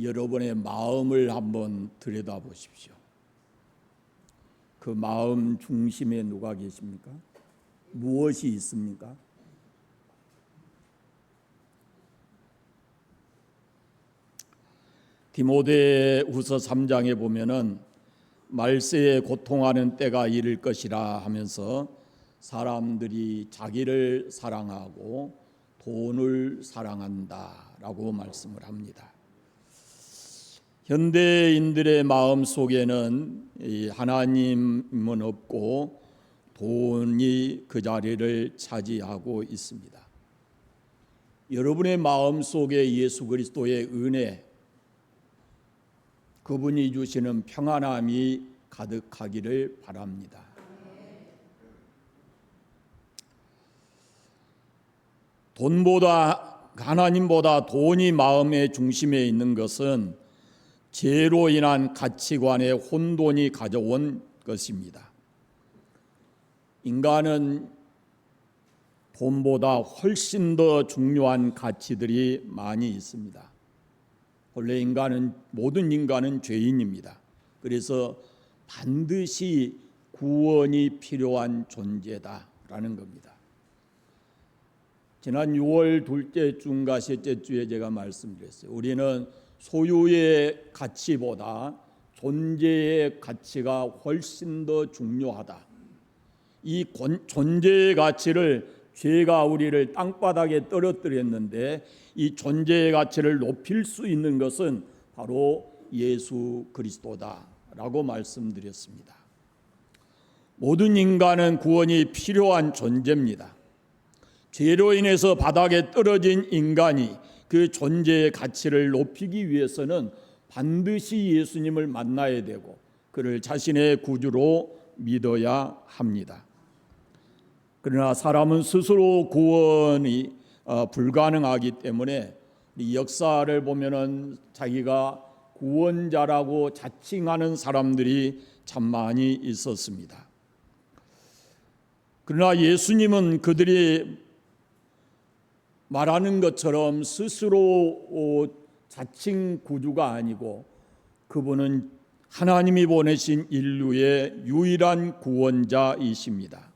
여러분의 마음을 한번 들여다보십시오. 그 마음 중심에 누가 계십니까? 무엇이 있습니까? 디모데후서 3장에 보면은 말세에 고통하는 때가 이를 것이라 하면서 사람들이 자기를 사랑하고 돈을 사랑한다라고 말씀을 합니다. 현대인들의 마음 속에는 하나님은 없고 돈이 그 자리를 차지하고 있습니다. 여러분의 마음 속에 예수 그리스도의 은혜, 그분이 주시는 평안함이 가득하기를 바랍니다. 돈보다, 하나님보다 돈이 마음의 중심에 있는 것은 죄로 인한 가치관의 혼돈이 가져온 것입니다. 인간은 돈보다 훨씬 더 중요한 가치들이 많이 있습니다. 원래 모든 인간은 죄인입니다. 그래서 반드시 구원이 필요한 존재다라는 겁니다. 지난 6월 둘째 주인가 셋째 주에 제가 말씀드렸어요. 우리는 소유의 가치보다 존재의 가치가 훨씬 더 중요하다. 이 존재의 가치를 죄가 우리를 땅바닥에 떨어뜨렸는데 이 존재의 가치를 높일 수 있는 것은 바로 예수 그리스도다라고 말씀드렸습니다. 모든 인간은 구원이 필요한 존재입니다. 죄로 인해서 바닥에 떨어진 인간이 그 존재의 가치를 높이기 위해서는 반드시 예수님을 만나야 되고 그를 자신의 구주로 믿어야 합니다. 그러나 사람은 스스로 구원이 불가능하기 때문에 이 역사를 보면은 자기가 구원자라고 자칭하는 사람들이 참 많이 있었습니다. 그러나 예수님은 그들이 말하는 것처럼 스스로 자칭 구주가 아니고 그분은 하나님이 보내신 인류의 유일한 구원자이십니다.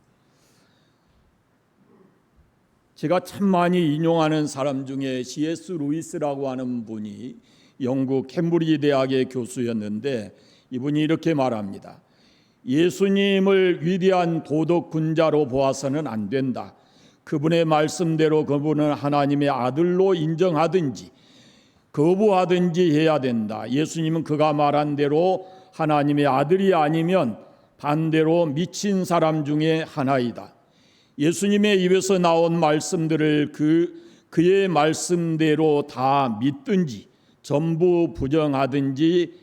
제가 참 많이 인용하는 사람 중에 C.S. 루이스라고 하는 분이 영국 캠브리지 대학의 교수였는데 이분이 이렇게 말합니다. 예수님을 위대한 도덕 군자로 보아서는 안 된다. 그분의 말씀대로 그분은 하나님의 아들로 인정하든지 거부하든지 해야 된다. 예수님은 그가 말한 대로 하나님의 아들이 아니면 반대로 미친 사람 중에 하나이다. 예수님의 입에서 나온 말씀들을 그의 말씀대로 다 믿든지 전부 부정하든지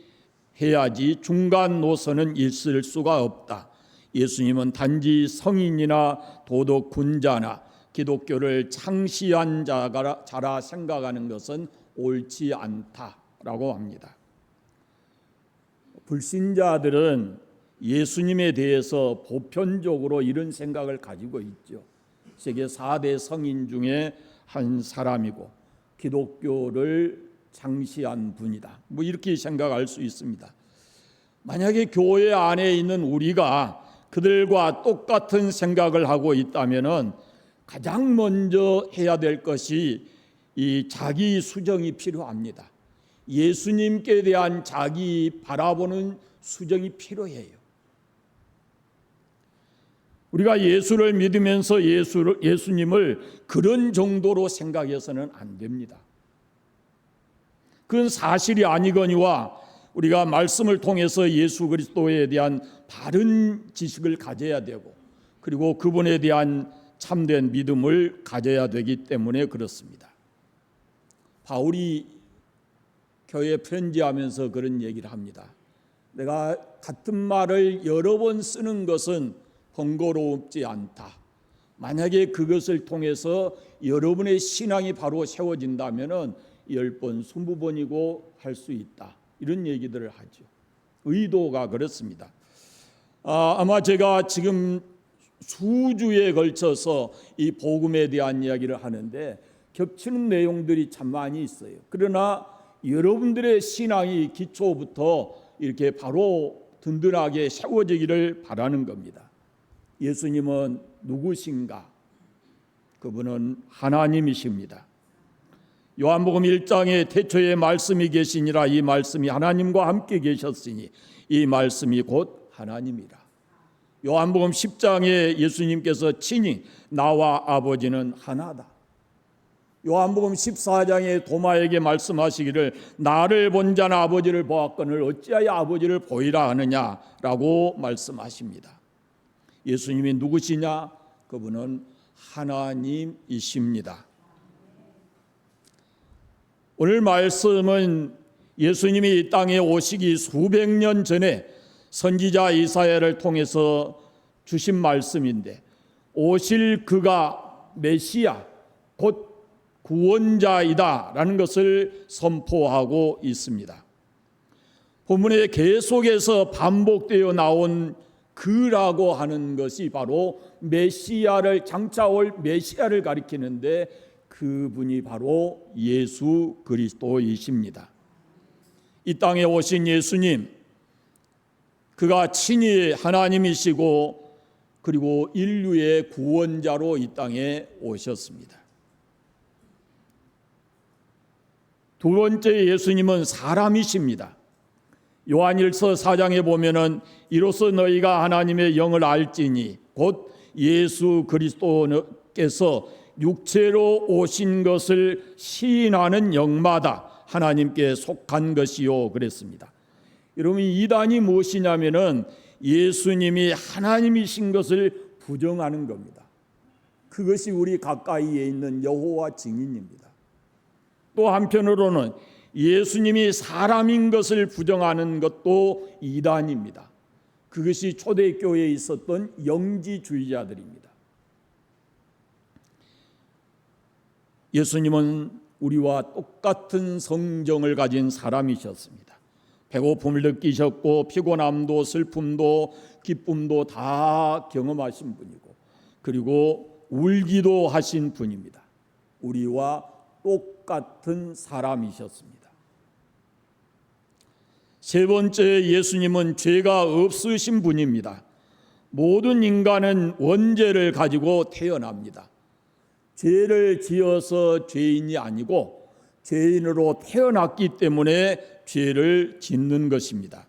해야지 중간 노선은 있을 수가 없다. 예수님은 단지 성인이나 도덕 군자나 기독교를 창시한 자라 생각하는 것은 옳지 않다라고 합니다. 불신자들은 예수님에 대해서 보편적으로 이런 생각을 가지고 있죠. 세계 4대 성인 중에 한 사람이고 기독교를 창시한 분이다. 이렇게 생각할 수 있습니다. 만약에 교회 안에 있는 우리가 그들과 똑같은 생각을 하고 있다면은 가장 먼저 해야 될 것이 이 자기 수정이 필요합니다. 예수님께 대한 자기 바라보는 수정이 필요해요. 우리가 예수를 믿으면서 예수님을 그런 정도로 생각해서는 안 됩니다. 그건 사실이 아니거니와 우리가 말씀을 통해서 예수 그리스도에 대한 바른 지식을 가져야 되고 그리고 그분에 대한 참된 믿음을 가져야 되기 때문에 그렇습니다. 바울이 교회에 편지하면서 그런 얘기를 합니다. 내가 같은 말을 여러 번 쓰는 것은 번거롭지 않다. 만약에 그것을 통해서 여러분의 신앙이 바로 세워진다면 10번, 20번이고 할 수 있다. 이런 얘기들을 하죠. 의도가 그렇습니다. 아마 제가 지금 수주에 걸쳐서 이 복음에 대한 이야기를 하는데 겹치는 내용들이 참 많이 있어요. 그러나 여러분들의 신앙이 기초부터 이렇게 바로 든든하게 세워지기를 바라는 겁니다. 예수님은 누구신가? 그분은 하나님이십니다. 요한복음 1장에 태초에 말씀이 계시니라. 이 말씀이 하나님과 함께 계셨으니 이 말씀이 곧 하나님이라. 요한복음 10장에 예수님께서 친히 나와 아버지는 하나다. 요한복음 14장에 도마에게 말씀하시기를 나를 본 자는 아버지를 보았거늘 어찌하여 아버지를 보이라 하느냐라고 말씀하십니다. 예수님이 누구시냐? 그분은 하나님이십니다. 오늘 말씀은 예수님이 이 땅에 오시기 수백 년 전에 선지자 이사야를 통해서 주신 말씀인데, 오실 그가 메시아 곧 구원자이다라는 것을 선포하고 있습니다. 본문에 계속해서 반복되어 나온 그라고 하는 것이 바로 메시아를 장차 올 메시아를 가리키는데, 그분이 바로 예수 그리스도이십니다. 이 땅에 오신 예수님, 그가 친히 하나님이시고 그리고 인류의 구원자로 이 땅에 오셨습니다. 두 번째, 예수님은 사람이십니다. 요한일서 4장에 보면은 이로써 너희가 하나님의 영을 알지니 곧 예수 그리스도께서 육체로 오신 것을 시인하는 영마다 하나님께 속한 것이요 그랬습니다. 여러분, 이단이 무엇이냐면은 예수님이 하나님이신 것을 부정하는 겁니다. 그것이 우리 가까이에 있는 여호와 증인입니다. 또 한편으로는 예수님이 사람인 것을 부정하는 것도 이단입니다. 그것이 초대교회에 있었던 영지주의자들입니다. 예수님은 우리와 똑같은 성정을 가진 사람이셨습니다. 배고픔을 느끼셨고 피곤함도 슬픔도 기쁨도 다 경험하신 분이고, 그리고 울기도 하신 분입니다. 우리와 똑같은 사람이셨습니다. 세 번째, 예수님은 죄가 없으신 분입니다. 모든 인간은 원죄를 가지고 태어납니다. 죄를 지어서 죄인이 아니고 죄인으로 태어났기 때문에 죄를 짓는 것입니다.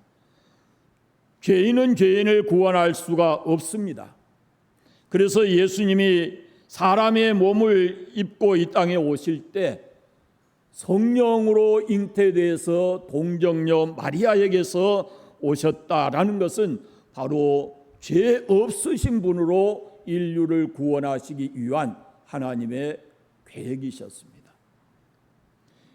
죄인은 죄인을 구원할 수가 없습니다. 그래서 예수님이 사람의 몸을 입고 이 땅에 오실 때 성령으로 잉태돼서 동정녀 마리아에게서 오셨다라는 것은 바로 죄 없으신 분으로 인류를 구원하시기 위한 하나님의 계획이셨습니다.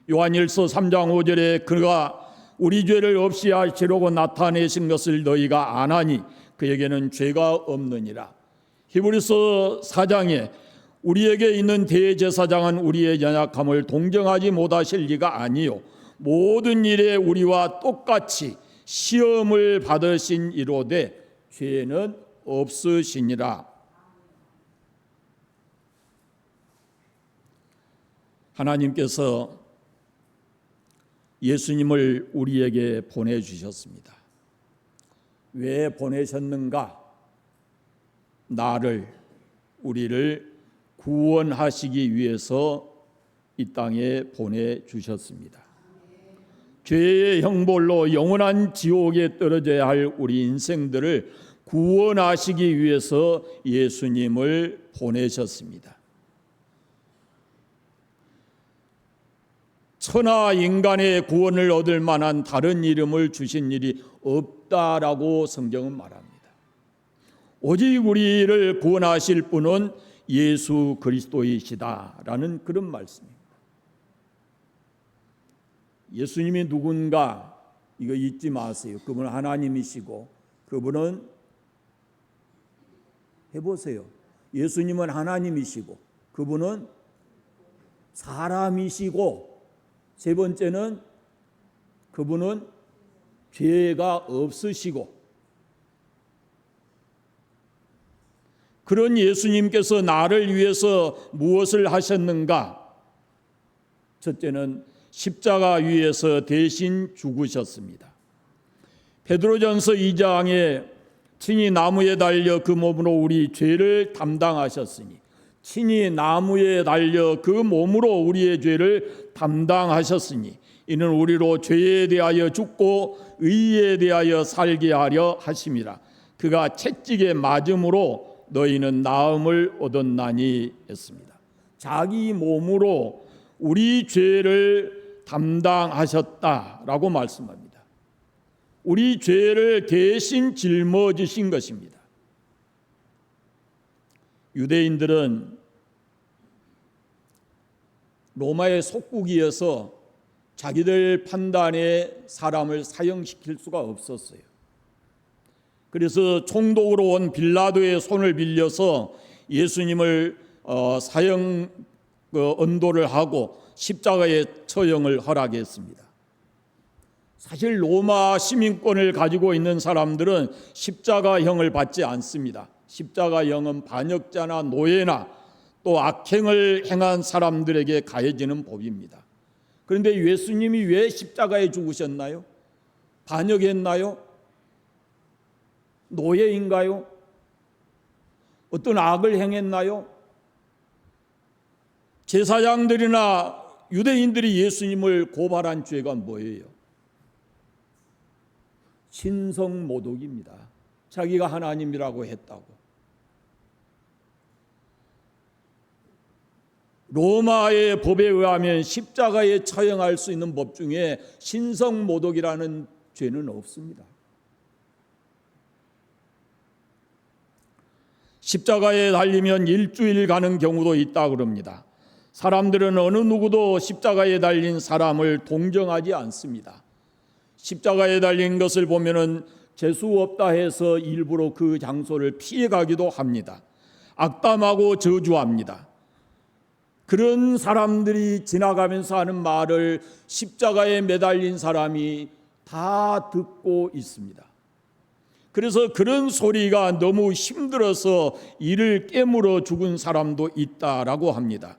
요한일서 3장 5절에 그가 우리 죄를 없이 하시려고 나타내신 것을 너희가 아나니 그에게는 죄가 없느니라. 히브리서 4장에 우리에게 있는 대제사장은 우리의 연약함을 동정하지 못하실 리가 아니요 모든 일에 우리와 똑같이 시험을 받으신 이로되 죄는 없으시니라. 하나님께서 예수님을 우리에게 보내주셨습니다. 왜 보내셨는가? 우리를 구원하시기 위해서 이 땅에 보내주셨습니다. 죄의 형벌로 영원한 지옥에 떨어져야 할 우리 인생들을 구원하시기 위해서 예수님을 보내셨습니다. 천하 인간의 구원을 얻을 만한 다른 이름을 주신 일이 없다라고 성경은 말합니다. 오직 우리를 구원하실 분은 예수 그리스도이시다라는 그런 말씀입니다. 예수님이 누군가 이거 잊지 마세요. 그분은 하나님이시고 그분은 해보세요. 예수님은 하나님이시고 그분은 사람이시고 세 번째는 그분은 죄가 없으시고, 그런 예수님께서 나를 위해서 무엇을 하셨는가? 첫째는 십자가 위에서 대신 죽으셨습니다. 베드로전서 2장에 친히 나무에 달려 그 몸으로 우리 죄를 담당하셨으니, 친히 나무에 달려 그 몸으로 우리의 죄를 담당하셨으니 이는 우리로 죄에 대하여 죽고 의에 대하여 살게 하려 하심이라. 그가 채찍에 맞음으로 너희는 나음을 얻었나니 했습니다. 자기 몸으로 우리 죄를 담당하셨다라고 말씀합니다. 우리 죄를 대신 짊어지신 것입니다. 유대인들은 로마의 속국이어서 자기들 판단에 사람을 사형시킬 수가 없었어요. 그래서 총독으로 온 빌라도의 손을 빌려서 예수님을 사형 언도를 하고 십자가의 처형을 허락했습니다. 사실 로마 시민권을 가지고 있는 사람들은 십자가형을 받지 않습니다. 십자가형은 반역자나 노예나 또 악행을 행한 사람들에게 가해지는 법입니다. 그런데 예수님이 왜 십자가에 죽으셨나요? 반역했나요? 노예인가요? 어떤 악을 행했나요? 제사장들이나 유대인들이 예수님을 고발한 죄가 뭐예요? 신성모독입니다. 자기가 하나님이라고 했다고. 로마의 법에 의하면 십자가에 처형할 수 있는 법 중에 신성모독이라는 죄는 없습니다. 십자가에 달리면 일주일 가는 경우도 있다 그럽니다. 사람들은 어느 누구도 십자가에 달린 사람을 동정하지 않습니다. 십자가에 달린 것을 보면은 재수 없다 해서 일부러 그 장소를 피해가기도 합니다. 악담하고 저주합니다. 그런 사람들이 지나가면서 하는 말을 십자가에 매달린 사람이 다 듣고 있습니다. 그래서 그런 소리가 너무 힘들어서 이를 깨물어 죽은 사람도 있다라고 합니다.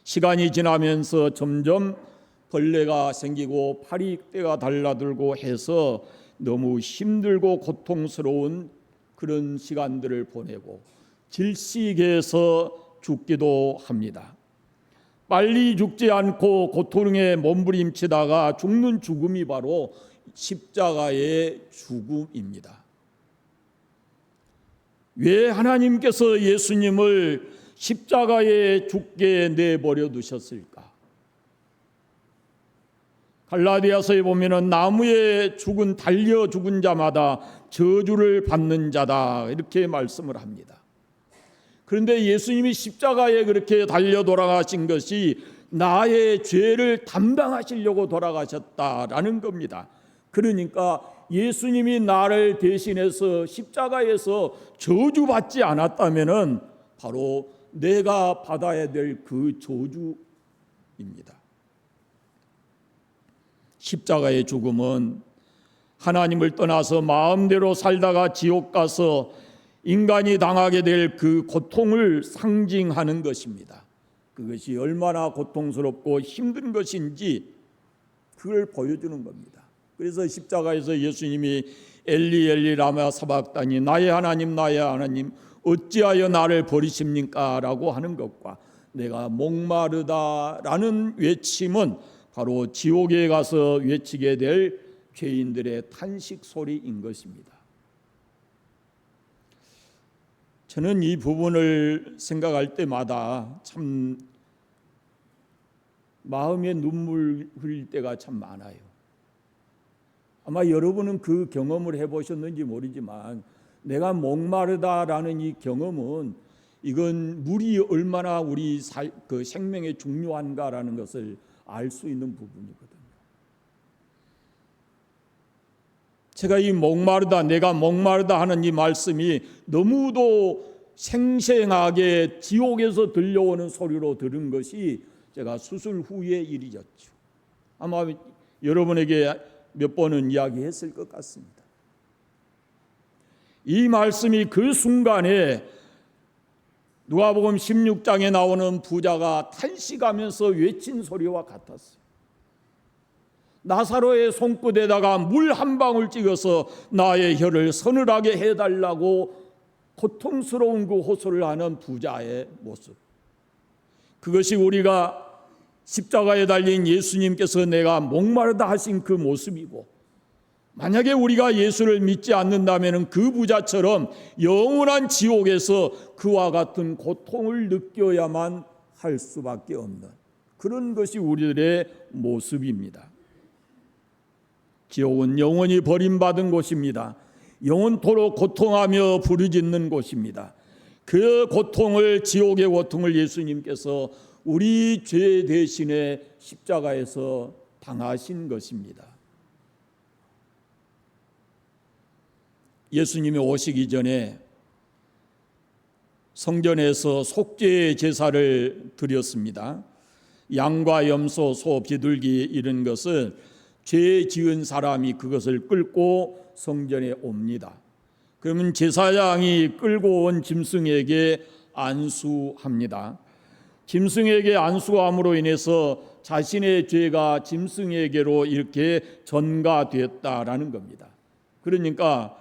시간이 지나면서 점점 벌레가 생기고 파리떼가 달라들고 해서 너무 힘들고 고통스러운 그런 시간들을 보내고 질식해서 죽기도 합니다. 빨리 죽지 않고 고통에 몸부림치다가 죽는 죽음이 바로 십자가의 죽음입니다. 왜 하나님께서 예수님을 십자가에 죽게 내버려 두셨을까? 갈라디아서에 보면은 나무에 달려 죽은 자마다 저주를 받는 자다 이렇게 말씀을 합니다. 그런데 예수님이 십자가에 그렇게 달려 돌아가신 것이 나의 죄를 담당하시려고 돌아가셨다라는 겁니다. 그러니까 예수님이 나를 대신해서 십자가에서 저주받지 않았다면은 바로 내가 받아야 될 그 저주입니다. 십자가의 죽음은 하나님을 떠나서 마음대로 살다가 지옥 가서 인간이 당하게 될 그 고통을 상징하는 것입니다. 그것이 얼마나 고통스럽고 힘든 것인지 그걸 보여주는 겁니다. 그래서 십자가에서 예수님이 엘리 엘리 라마 사박다니 나의 하나님 어찌하여 나를 버리십니까? 라고 하는 것과 내가 목마르다라는 외침은 바로 지옥에 가서 외치게 될 죄인들의 탄식 소리인 것입니다. 저는 이 부분을 생각할 때마다 참 마음에 눈물 흘릴 때가 참 많아요. 아마 여러분은 그 경험을 해보셨는지 모르지만 내가 목마르다라는 이 경험은 이건 물이 얼마나 우리 그 생명에 중요한가라는 것을 알 수 있는 부분이거든요. 제가 이 내가 목마르다 하는 이 말씀이 너무도 생생하게 지옥에서 들려오는 소리로 들은 것이 제가 수술 후의 일이었죠. 아마 여러분에게 몇 번은 이야기했을 것 같습니다. 이 말씀이 그 순간에 누가복음 16장에 나오는 부자가 탄식하면서 외친 소리와 같았어요. 나사로의 손끝에다가 물 한 방울 찍어서 나의 혀를 서늘하게 해달라고 고통스러운 그 호소를 하는 부자의 모습, 그것이 우리가 십자가에 달린 예수님께서 내가 목마르다 하신 그 모습이고, 만약에 우리가 예수를 믿지 않는다면 그 부자처럼 영원한 지옥에서 그와 같은 고통을 느껴야만 할 수밖에 없는 그런 것이 우리들의 모습입니다. 지옥은 영원히 버림받은 곳입니다. 영원토록 고통하며 부르짖는 곳입니다. 그 고통을, 지옥의 고통을 예수님께서 우리 죄 대신에 십자가에서 당하신 것입니다. 예수님이 오시기 전에 성전에서 속죄의 제사를 드렸습니다. 양과 염소, 소, 비둘기 이런 것을 죄 지은 사람이 그것을 끌고 성전에 옵니다. 그러면 제사장이 끌고 온 짐승에게 안수합니다. 짐승에게 안수함으로 인해서 자신의 죄가 짐승에게로 이렇게 전가되었다라는 겁니다. 그러니까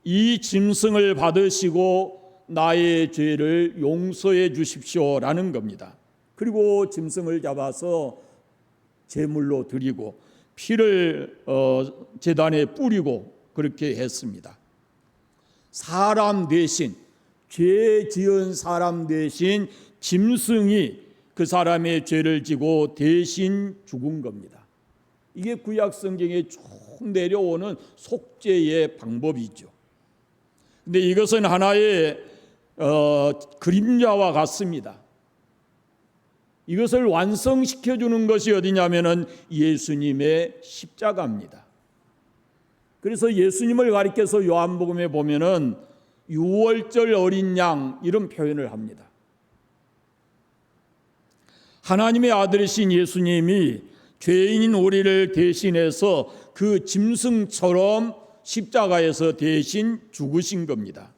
이 짐승을 받으시고 나의 죄를 용서해 주십시오라는 겁니다. 그리고 짐승을 잡아서 제물로 드리고 피를 제단에 뿌리고 그렇게 했습니다. 사람 대신, 죄 지은 사람 대신 짐승이 그 사람의 죄를 지고 대신 죽은 겁니다. 이게 구약 성경에 쭉 내려오는 속죄의 방법이죠. 근데 이것은 하나의 그림자와 같습니다. 이것을 완성시켜 주는 것이 어디냐면은 예수님의 십자가입니다. 그래서 예수님을 가리켜서 요한복음에 보면은 유월절 어린 양 이런 표현을 합니다. 하나님의 아들이신 예수님이 죄인인 우리를 대신해서 그 짐승처럼 십자가에서 대신 죽으신 겁니다.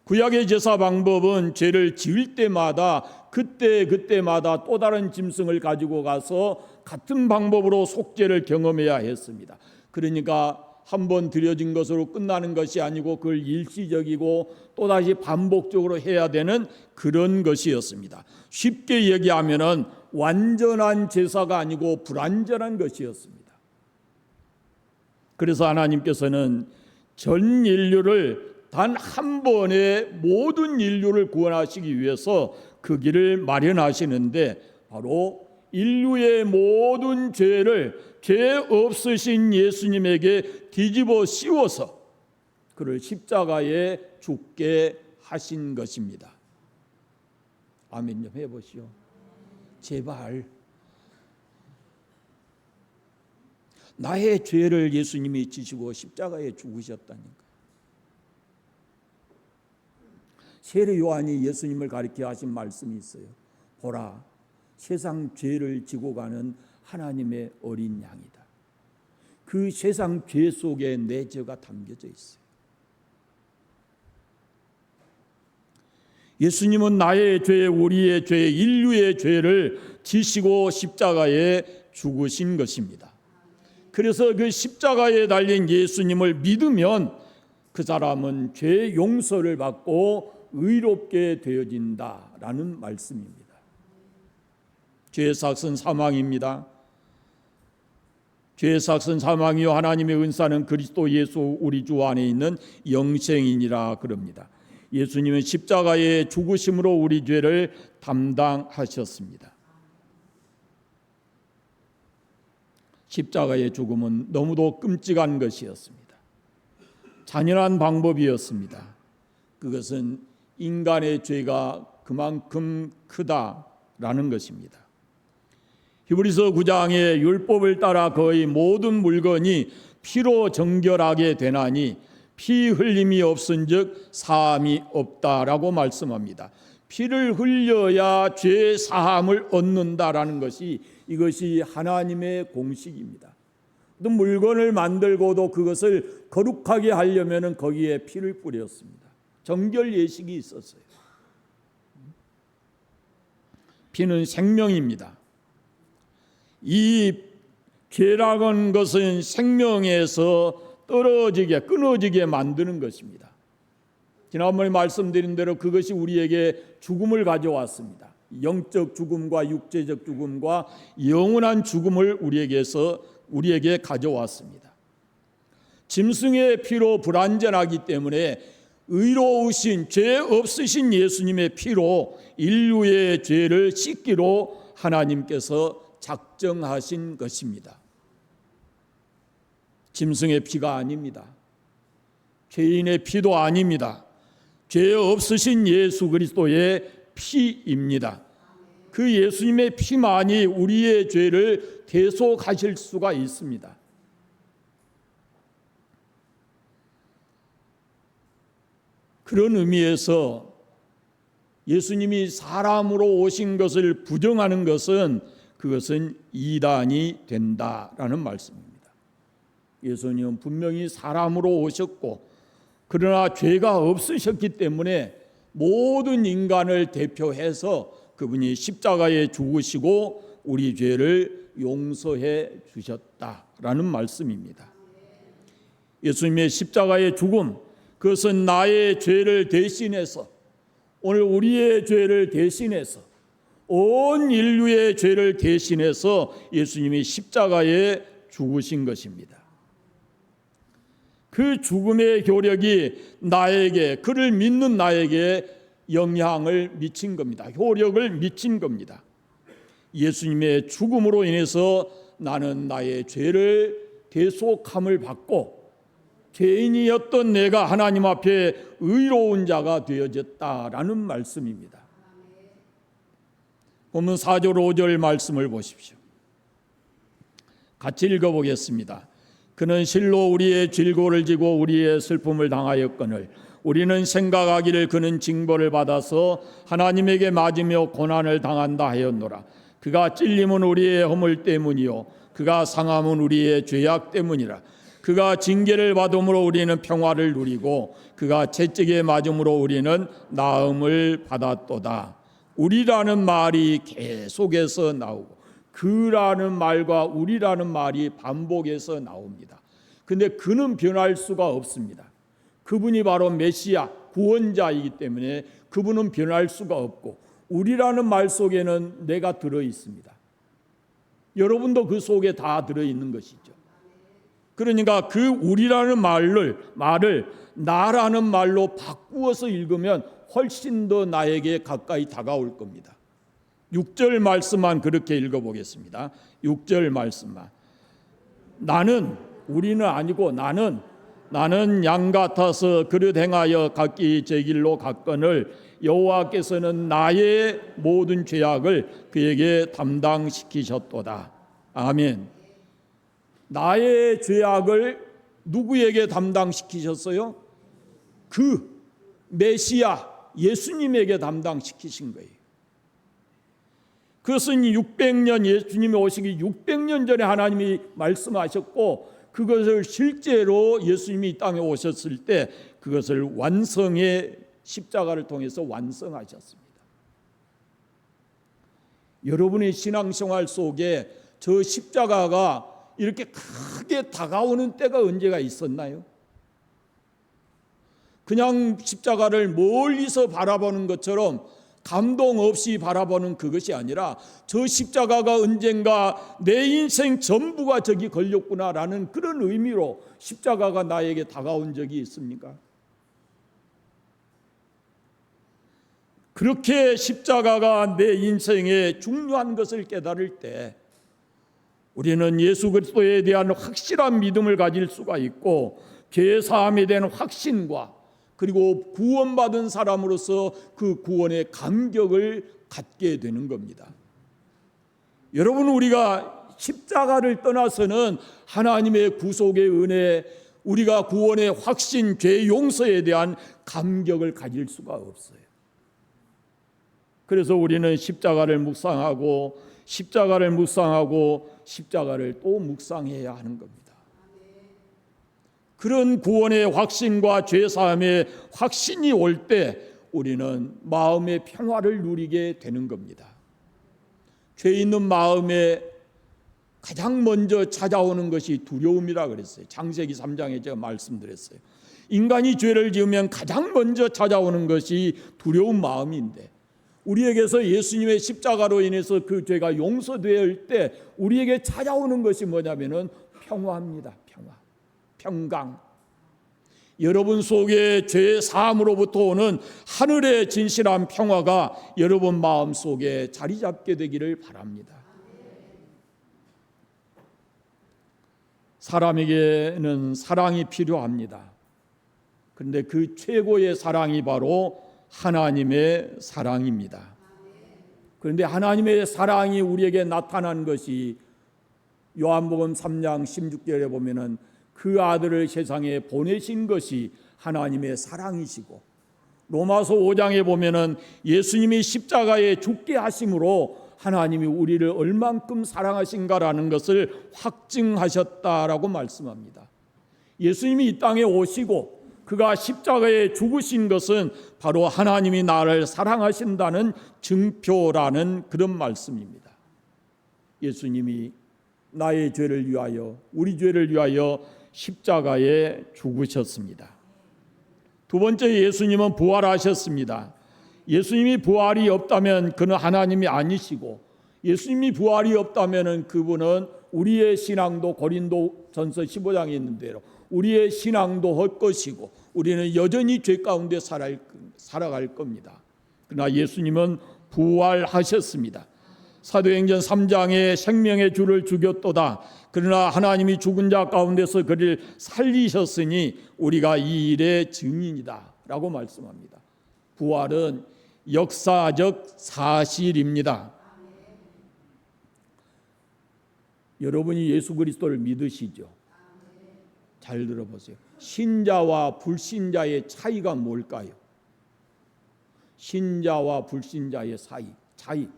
구약의 제사 방법은 죄를 지을 때마다 그때마다 또 다른 짐승을 가지고 가서 같은 방법으로 속죄를 경험해야 했습니다. 그러니까 한 번 드려진 것으로 끝나는 것이 아니고 그걸 일시적이고 또다시 반복적으로 해야 되는 그런 것이었습니다. 쉽게 얘기하면은 완전한 제사가 아니고 불완전한 것이었습니다. 그래서 하나님께서는 전 인류를 단 한 번에 모든 인류를 구원하시기 위해서 그 길을 마련하시는데, 바로 인류의 모든 죄를 죄 없으신 예수님에게 뒤집어 씌워서 그를 십자가에 죽게 하신 것입니다. 아멘 좀 해보시오. 제발. 나의 죄를 예수님이 지시고 십자가에 죽으셨다니까. 세례 요한이 예수님을 가리켜 하신 말씀이 있어요. 보라, 세상 죄를 지고 가는 하나님의 어린 양이다. 그 세상 죄 속에 내 죄가 담겨져 있어요. 예수님은 나의 죄, 우리의 죄, 인류의 죄를 지시고 십자가에 죽으신 것입니다. 그래서 그 십자가에 달린 예수님을 믿으면 그 사람은 죄 용서를 받고 의롭게 되어진다라는 말씀입니다. 죄의 삭은 사망입니다. 죄의 삭은 사망이요 하나님의 은사는 그리스도 예수 우리 주 안에 있는 영생이니라 그럽니다. 예수님은 십자가의 죽으심으로 우리 죄를 담당하셨습니다. 십자가의 죽음은 너무도 끔찍한 것이었습니다. 잔인한 방법이었습니다. 그것은 인간의 죄가 그만큼 크다라는 것입니다. 히브리서 9장의 율법을 따라 거의 모든 물건이 피로 정결하게 되나니 피 흘림이 없은즉 사함이 없다라고 말씀합니다. 피를 흘려야 죄 사함을 얻는다라는 것이, 이것이 하나님의 공식입니다. 어떤 물건을 만들고도 그것을 거룩하게 하려면 거기에 피를 뿌렸습니다. 정결 예식이 있었어요. 피는 생명입니다. 이 죄라는 것은 생명에서 떨어지게, 끊어지게 만드는 것입니다. 지난번에 말씀드린 대로 그것이 우리에게 죽음을 가져왔습니다. 영적 죽음과 육체적 죽음과 영원한 죽음을 우리에게 가져왔습니다. 짐승의 피로 불완전하기 때문에 의로우신 죄 없으신 예수님의 피로 인류의 죄를 씻기로 하나님께서 작정하신 것입니다. 짐승의 피가 아닙니다. 죄인의 피도 아닙니다. 죄 없으신 예수 그리스도의 피입니다. 그 예수님의 피만이 우리의 죄를 대속하실 수가 있습니다. 그런 의미에서 예수님이 사람으로 오신 것을 부정하는 것은 그것은 이단이 된다라는 말씀입니다. 예수님은 분명히 사람으로 오셨고 그러나 죄가 없으셨기 때문에 모든 인간을 대표해서 그분이 십자가에 죽으시고 우리 죄를 용서해 주셨다라는 말씀입니다. 예수님의 십자가의 죽음, 그것은 나의 죄를 대신해서, 오늘 우리의 죄를 대신해서, 온 인류의 죄를 대신해서 예수님이 십자가에 죽으신 것입니다. 그 죽음의 효력이 나에게, 그를 믿는 나에게 영향을 미친 겁니다. 효력을 미친 겁니다. 예수님의 죽음으로 인해서 나는 나의 죄를 대속함을 받고 죄인이었던 내가 하나님 앞에 의로운 자가 되어졌다라는 말씀입니다. 본문 4절 5절 말씀을 보십시오. 같이 읽어보겠습니다. 그는 실로 우리의 질고를 지고 우리의 슬픔을 당하였거늘 우리는 생각하기를 그는 징벌을 받아서 하나님에게 맞으며 고난을 당한다 하였노라. 그가 찔림은 우리의 허물 때문이요 그가 상함은 우리의 죄악 때문이라. 그가 징계를 받음으로 우리는 평화를 누리고 그가 채찍에 맞음으로 우리는 나음을 받았도다. 우리라는 말이 계속해서 나오고 그라는 말과 우리라는 말이 반복해서 나옵니다. 근데 그는 변할 수가 없습니다. 그분이 바로 메시아, 구원자이기 때문에 그분은 변할 수가 없고 우리라는 말 속에는 내가 들어 있습니다. 여러분도 그 속에 다 들어 있는 것이죠. 그러니까 그 우리라는 말을 나라는 말로 바꾸어서 읽으면 훨씬 더 나에게 가까이 다가올 겁니다. 6절 말씀만 그렇게 읽어보겠습니다. 6절 말씀만. 우리는 아니고 나는 양 같아서 그릇 행하여 각기 제 길로 갔거늘 여호와께서는 나의 모든 죄악을 그에게 담당시키셨도다. 아멘. 나의 죄악을 누구에게 담당시키셨어요? 그 메시아 예수님에게 담당시키신 거예요. 그것은 600년 예수님이 오시기 600년 전에 하나님이 말씀하셨고 그것을 실제로 예수님이 이 땅에 오셨을 때 그것을 십자가를 통해서 완성하셨습니다. 여러분의 신앙생활 속에 저 십자가가 이렇게 크게 다가오는 때가 언제가 있었나요? 그냥 십자가를 멀리서 바라보는 것처럼 감동 없이 바라보는 그것이 아니라 저 십자가가 언젠가 내 인생 전부가 저기 걸렸구나라는 그런 의미로 십자가가 나에게 다가온 적이 있습니까? 그렇게 십자가가 내 인생에 중요한 것을 깨달을 때 우리는 예수 그리스도에 대한 확실한 믿음을 가질 수가 있고 죄 사함에 대한 확신과 그리고 구원받은 사람으로서 그 구원의 감격을 갖게 되는 겁니다. 여러분, 우리가 십자가를 떠나서는 하나님의 구속의 은혜, 우리가 구원의 확신, 죄 용서에 대한 감격을 가질 수가 없어요. 그래서 우리는 십자가를 묵상하고 십자가를 또 묵상해야 하는 겁니다. 그런 구원의 확신과 죄사함의 확신이 올 때 우리는 마음의 평화를 누리게 되는 겁니다. 죄 있는 마음에 가장 먼저 찾아오는 것이 두려움이라 그랬어요. 창세기 3장에 제가 말씀드렸어요. 인간이 죄를 지으면 가장 먼저 찾아오는 것이 두려운 마음인데, 우리에게서 예수님의 십자가로 인해서 그 죄가 용서될 때 우리에게 찾아오는 것이 뭐냐면은 평화입니다. 평강. 여러분 속에 죄 사함으로부터 오는 하늘의 진실한 평화가 여러분 마음 속에 자리 잡게 되기를 바랍니다. 사람에게는 사랑이 필요합니다. 그런데 그 최고의 사랑이 바로 하나님의 사랑입니다. 그런데 하나님의 사랑이 우리에게 나타난 것이 요한복음 3장 16절에 보면은 그 아들을 세상에 보내신 것이 하나님의 사랑이시고, 로마서 5장에 보면은 예수님이 십자가에 죽게 하심으로 하나님이 우리를 얼만큼 사랑하신가라는 것을 확증하셨다라고 말씀합니다. 예수님이 이 땅에 오시고 그가 십자가에 죽으신 것은 바로 하나님이 나를 사랑하신다는 증표라는 그런 말씀입니다. 예수님이 나의 죄를 위하여, 우리 죄를 위하여 십자가에 죽으셨습니다. 두 번째, 예수님은 부활하셨습니다. 예수님이 부활이 없다면 그는 하나님이 아니시고, 예수님이 부활이 없다면 그분은 우리의 신앙도 고린도전서 15장에 있는 대로 우리의 신앙도 헛것이고 우리는 여전히 죄 가운데 살아갈 겁니다. 그러나 예수님은 부활하셨습니다. 사도행전 3장에 생명의 주를 죽였도다. 그러나 하나님이 죽은 자 가운데서 그를 살리셨으니 우리가 이 일의 증인이다 라고 말씀합니다. 부활은 역사적 사실입니다. 여러분이 예수 그리스도를 믿으시죠? 잘 들어보세요. 신자와 불신자의 차이가 뭘까요? 신자와 불신자의 차이.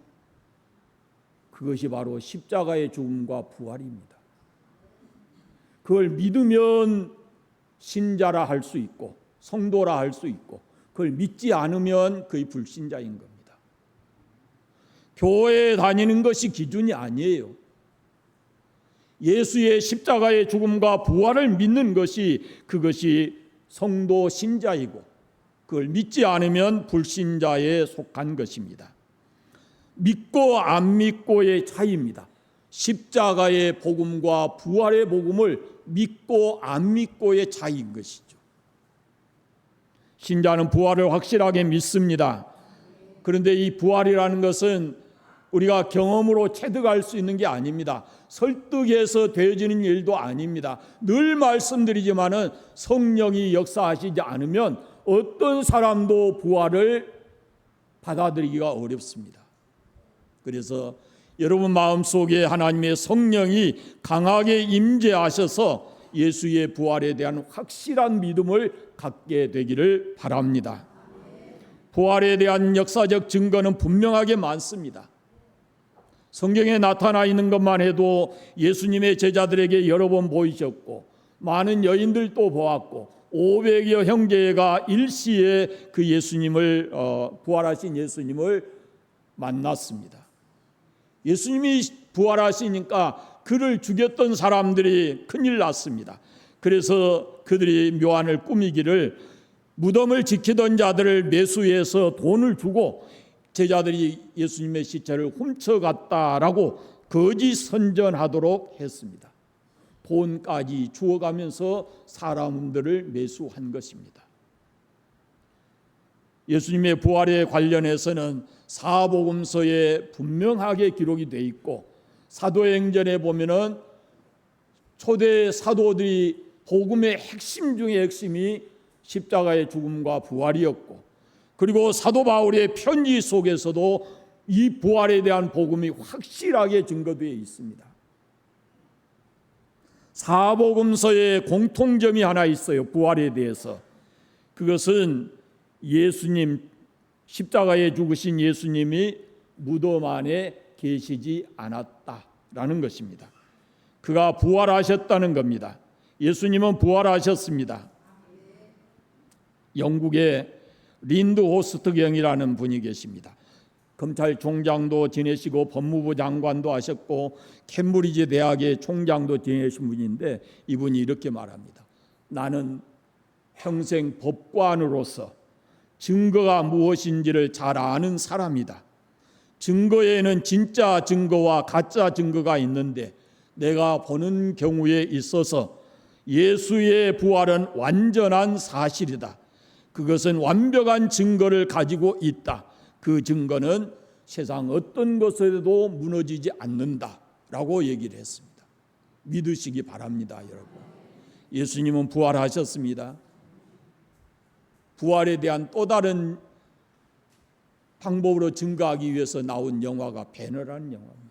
그것이 바로 십자가의 죽음과 부활입니다. 그걸 믿으면 신자라 할 수 있고 성도라 할 수 있고, 그걸 믿지 않으면 거의 불신자인 겁니다. 교회에 다니는 것이 기준이 아니에요. 예수의 십자가의 죽음과 부활을 믿는 것이 그것이 성도 신자이고, 그걸 믿지 않으면 불신자에 속한 것입니다. 믿고 안 믿고의 차이입니다. 십자가의 복음과 부활의 복음을 믿고 안 믿고의 차이인 것이죠. 신자는 부활을 확실하게 믿습니다. 그런데 이 부활이라는 것은 우리가 경험으로 체득할 수 있는 게 아닙니다. 설득해서 되어지는 일도 아닙니다. 늘 말씀드리지만은 성령이 역사하시지 않으면 어떤 사람도 부활을 받아들이기가 어렵습니다. 그래서 여러분 마음속에 하나님의 성령이 강하게 임재하셔서 예수의 부활에 대한 확실한 믿음을 갖게 되기를 바랍니다. 부활에 대한 역사적 증거는 분명하게 많습니다. 성경에 나타나 있는 것만 해도 예수님의 제자들에게 여러 번 보이셨고, 많은 여인들도 보았고, 500여 형제가 일시에 그 예수님을 부활하신 예수님을 만났습니다. 예수님이 부활하시니까 그를 죽였던 사람들이 큰일 났습니다. 그래서 그들이 묘안을 꾸미기를 무덤을 지키던 자들을 매수해서 돈을 주고 제자들이 예수님의 시체를 훔쳐갔다라고 거짓 선전하도록 했습니다. 돈까지 주어가면서 사람들을 매수한 것입니다. 예수님의 부활에 관련해서는 사복음서에 분명하게 기록이 되어 있고, 사도행전에 보면은 초대 사도들이 복음의 핵심 중의 핵심이 십자가의 죽음과 부활이었고, 그리고 사도 바울의 편지 속에서도 이 부활에 대한 복음이 확실하게 증거되어 있습니다. 사복음서에 공통점이 하나 있어요. 부활에 대해서. 그것은 예수님, 십자가에 죽으신 예수님이 무덤 안에 계시지 않았다라는 것입니다. 그가 부활하셨다는 겁니다. 예수님은 부활하셨습니다. 영국의 린드 호스트 경이라는 분이 계십니다. 검찰총장도 지내시고 법무부 장관도 하셨고 캠브리지 대학의 총장도 지내신 분인데 이분이 이렇게 말합니다. 나는 평생 법관으로서 증거가 무엇인지를 잘 아는 사람이다. 증거에는 진짜 증거와 가짜 증거가 있는데 내가 보는 경우에 있어서 예수의 부활은 완전한 사실이다. 그것은 완벽한 증거를 가지고 있다. 그 증거는 세상 어떤 것에도 무너지지 않는다라고 얘기를 했습니다. 믿으시기 바랍니다, 여러분. 예수님은 부활하셨습니다. 부활에 대한 또 다른 방법으로 증거하기 위해서 나온 영화가 배너라는 영화입니다.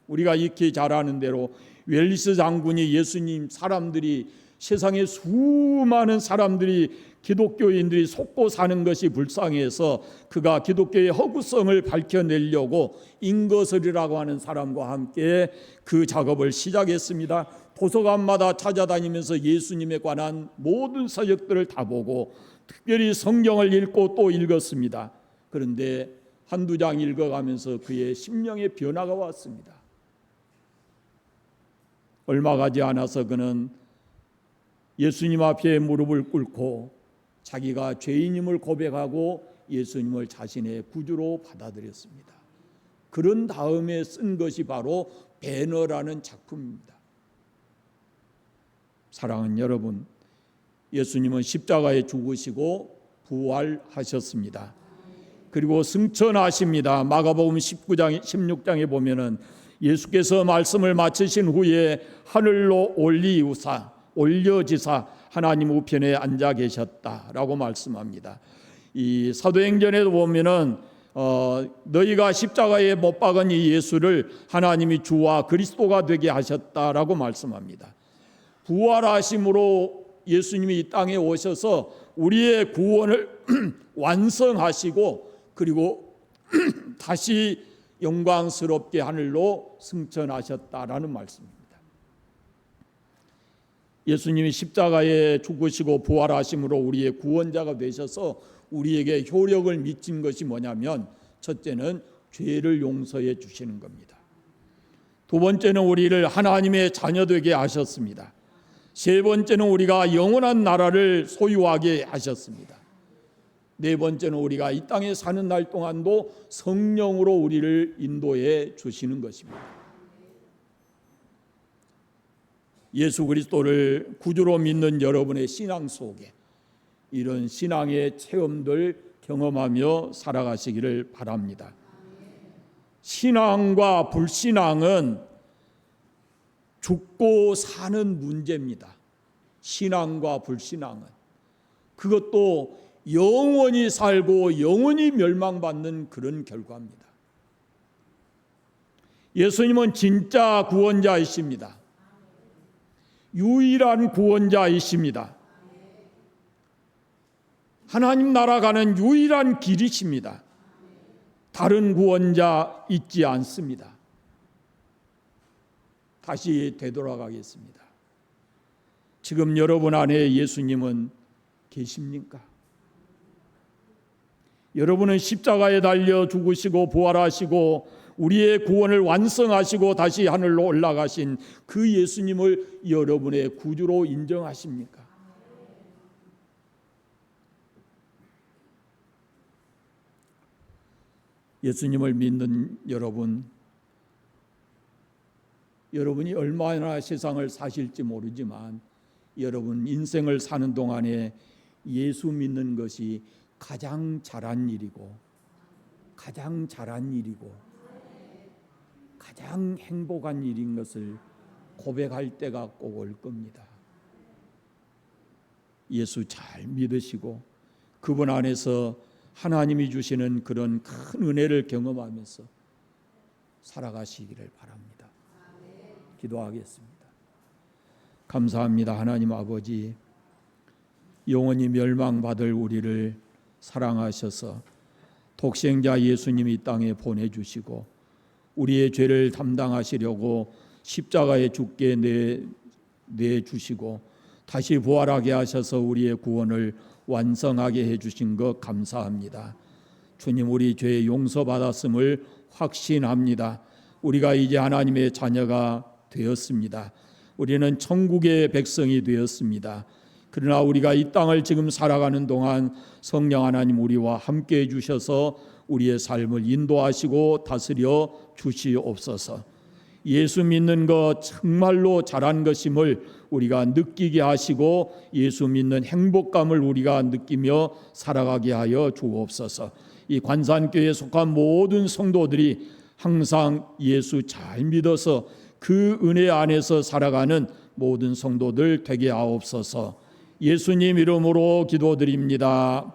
우리가 익히 잘 아는 대로 웰리스 장군이 예수님 사람들이 세상에 수많은 사람들이 기독교인들이 속고 사는 것이 불쌍해서 그가 기독교의 허구성을 밝혀내려고 인거설이라고 하는 사람과 함께 그 작업을 시작했습니다. 도서관마다 찾아다니면서 예수님에 관한 모든 서적들을 다 보고 특별히 성경을 읽고 또 읽었습니다. 그런데 한두 장 읽어가면서 그의 심령에 변화가 왔습니다. 얼마 가지 않아서 그는 예수님 앞에 무릎을 꿇고 자기가 죄인임을 고백하고 예수님을 자신의 구주로 받아들였습니다. 그런 다음에 쓴 것이 바로 배너라는 작품입니다. 사랑하는 여러분, 예수님은 십자가에 죽으시고 부활하셨습니다. 그리고 승천하십니다. 마가복음 19장, 16장에 보면은 예수께서 말씀을 마치신 후에 하늘로 올려지사 하나님 우편에 앉아 계셨다라고 말씀합니다. 이 사도행전에도 보면은 너희가 십자가에 못 박은 이 예수를 하나님이 주와 그리스도가 되게 하셨다라고 말씀합니다. 부활하심으로 예수님이 이 땅에 오셔서 우리의 구원을 완성하시고 그리고 다시 영광스럽게 하늘로 승천하셨다라는 말씀입니다. 예수님이 십자가에 죽으시고 부활하심으로 우리의 구원자가 되셔서 우리에게 효력을 미친 것이 뭐냐면 첫째는 죄를 용서해 주시는 겁니다. 두 번째는 우리를 하나님의 자녀되게 하셨습니다. 세 번째는 우리가 영원한 나라를 소유하게 하셨습니다. 네 번째는 우리가 이 땅에 사는 날 동안도 성령으로 우리를 인도해 주시는 것입니다. 예수 그리스도를 구주로 믿는 여러분의 신앙 속에 이런 신앙의 체험들 경험하며 살아가시기를 바랍니다. 신앙과 불신앙은 죽고 사는 문제입니다. 신앙과 불신앙은 그것도 영원히 살고 영원히 멸망받는 그런 결과입니다. 예수님은 진짜 구원자이십니다. 유일한 구원자이십니다. 하나님 나라 가는 유일한 길이십니다. 다른 구원자 있지 않습니다. 다시 되돌아가겠습니다. 지금 여러분 안에 예수님은 계십니까? 여러분은 십자가에 달려 죽으시고 부활하시고 우리의 구원을 완성하시고 다시 하늘로 올라가신 그 예수님을 여러분의 구주로 인정하십니까? 예수님을 믿는 여러분이 얼마나 세상을 사실지 모르지만 여러분 인생을 사는 동안에 예수 믿는 것이 가장 잘한 일이고 가장 행복한 일인 것을 고백할 때가 꼭 올 겁니다. 예수 잘 믿으시고 그분 안에서 하나님이 주시는 그런 큰 은혜를 경험하면서 살아가시기를 바랍니다. 기도하겠습니다. 감사합니다. 하나님 아버지, 영원히 멸망받을 우리를 사랑하셔서 독생자 예수님이 이 땅에 보내주시고 우리의 죄를 담당하시려고 십자가에 죽게 내주시고 다시 부활하게 하셔서 우리의 구원을 완성하게 해주신 것 감사합니다. 주님, 우리 죄 용서받았음을 확신합니다. 우리가 이제 하나님의 자녀가 되었습니다. 우리는 천국의 백성이 되었습니다. 그러나 우리가 이 땅을 지금 살아가는 동안 성령 하나님 우리와 함께 해주셔서 우리의 삶을 인도하시고 다스려 주시옵소서. 예수 믿는 것 정말로 잘한 것임을 우리가 느끼게 하시고 예수 믿는 행복감을 우리가 느끼며 살아가게 하여 주옵소서. 이 관산교회에 속한 모든 성도들이 항상 예수 잘 믿어서 그 은혜 안에서 살아가는 모든 성도들 되게 하옵소서. 예수님 이름으로 기도드립니다.